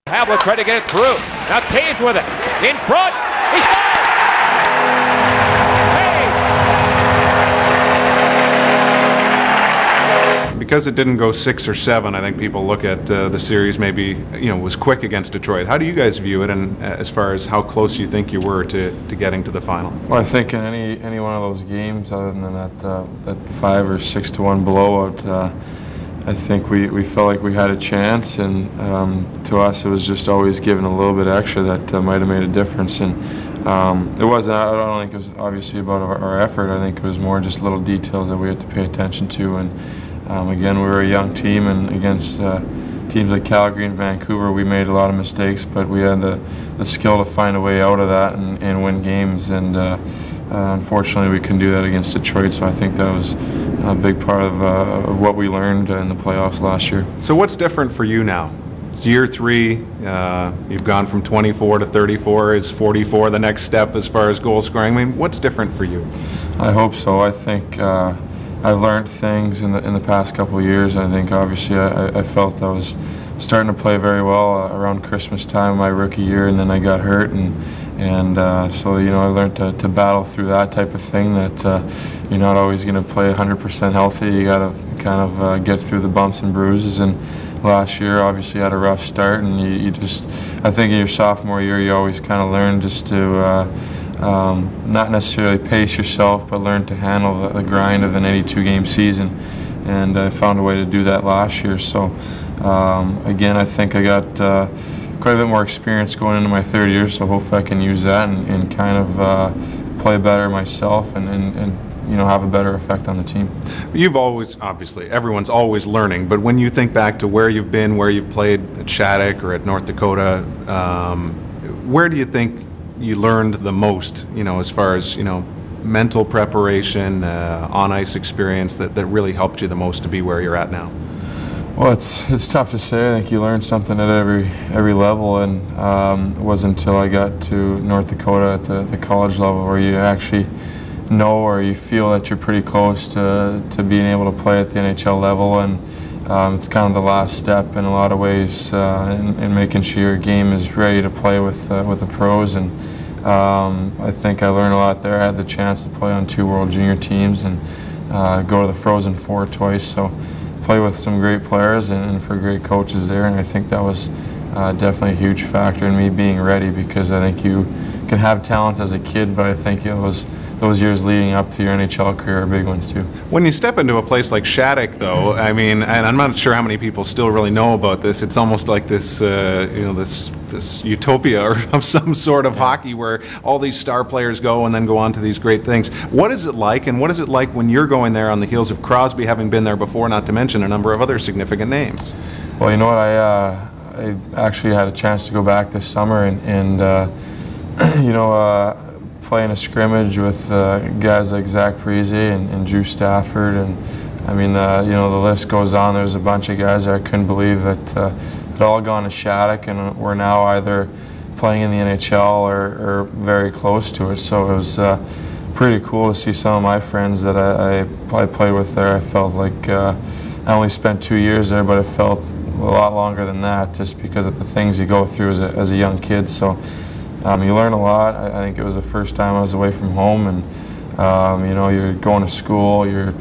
Havlicek trying to get it through. Now Toews with it. In front. He scores! Toews! Because it didn't go 6 or 7, I think people look at the series maybe, was quick against Detroit. How do you guys view it, and as far as how close you think you were to getting to the final? Well, I think in any one of those games, other than that 5 or 6 to 1 blowout, I think we felt like we had a chance, and to us it was just always given a little bit extra that might have made a difference. And it wasn't, I don't think it was obviously about our effort. I think it was more just little details that we had to pay attention to. And again, we were a young team, and against teams like Calgary and Vancouver, we made a lot of mistakes, but we had the skill to find a way out of that and win games. And unfortunately, we couldn't do that against Detroit, so I think that was a big part of what we learned in the playoffs last year. So what's different for you now? It's year 3. You've gone from 24 to 34. Is 44 the next step as far as goal scoring? I mean, what's different for you? I hope so. I think I've learned things in the past couple of years. I think obviously I felt I was starting to play very well around Christmas time, my rookie year, and then I got hurt, and so I learned to battle through that type of thing. That you're not always going to play 100% healthy. You got to kind of get through the bumps and bruises. And last year, obviously, had a rough start, and you just, I think in your sophomore year, you always kind of learn just to not necessarily pace yourself, but learn to handle the grind of an 82-game season. And I found a way to do that last year. So again, I think I got quite a bit more experience going into my 3rd year, so hopefully I can use that and kind of play better myself and have a better effect on the team. You've always, obviously, everyone's always learning, but when you think back to where you've been, where you've played at Shattuck or at North Dakota, where do you think you learned the most, as far as, mental preparation, on-ice experience that really helped you the most to be where you're at now? Well, it's tough to say. I think you learn something at every level, and it wasn't until I got to North Dakota at the college level where you actually know or you feel that you're pretty close to being able to play at the NHL level, and it's kind of the last step in a lot of ways in making sure your game is ready to play with the pros. And I think I learned a lot there. I had the chance to play on 2 World Junior teams and go to the Frozen Four twice, so play with some great players and for great coaches there, and I think that was definitely a huge factor in me being ready, because I think you can have talent as a kid, but I think those years leading up to your NHL career are big ones too. When you step into a place like Shattuck, though, I mean, and I'm not sure how many people still really know about this, it's almost like this, this utopia or of some sort of hockey where all these star players go and then go on to these great things. What is it like, and what is it like when you're going there on the heels of Crosby having been there before, not to mention a number of other significant names? Well, you know what, I actually had a chance to go back this summer and play in a scrimmage with guys like Zach Parise and Drew Stafford, and I mean, the list goes on. There's a bunch of guys that I couldn't believe that had all gone to Shattuck and were now either playing in the NHL or very close to it. So it was pretty cool to see some of my friends that I played with there. I felt like I only spent 2 years there, but it felt a lot longer than that, just because of the things you go through as a young kid. So you learn a lot. I think it was the first time I was away from home, and you're going to school, you're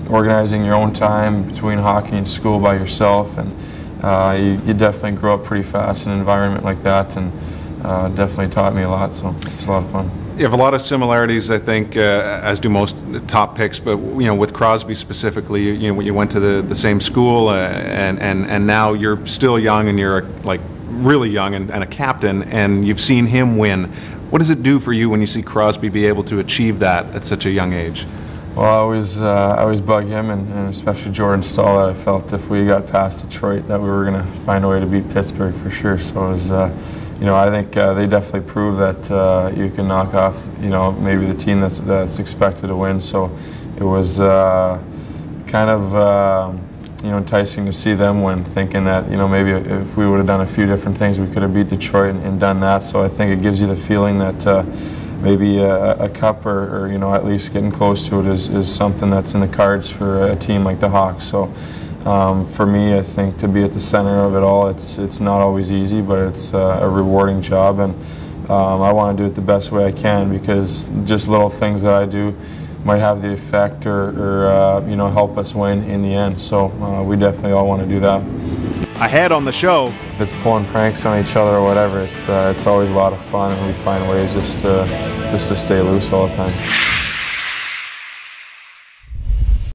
organizing your own time between hockey and school by yourself, and you definitely grow up pretty fast in an environment like that, and definitely taught me a lot, so it was a lot of fun. You have a lot of similarities, I think, as do most top picks, but with Crosby specifically, you went to the same school, and now you're still young, and you're like really young and a captain, and you've seen him win. What does it do for you when you see Crosby be able to achieve that at such a young age? Well, I always bug him, and especially Jordan Stahl, that I felt if we got past Detroit that we were going to find a way to beat Pittsburgh for sure. So it was, I think they definitely proved that you can knock off, maybe the team that's expected to win. So it was kind of, enticing to see them win, thinking that, maybe if we would have done a few different things, we could have beat Detroit and done that. So I think it gives you the feeling that maybe a cup or at least getting close to it is something that's in the cards for a team like the Hawks. So For me, I think to be at the center of it all, it's not always easy, but it's a rewarding job, and I want to do it the best way I can, because just little things that I do might have the effect or you know, help us win in the end. So we definitely all want to do that. Ahead on the show, if it's pulling pranks on each other or whatever, it's always a lot of fun, and we find ways just to stay loose all the time.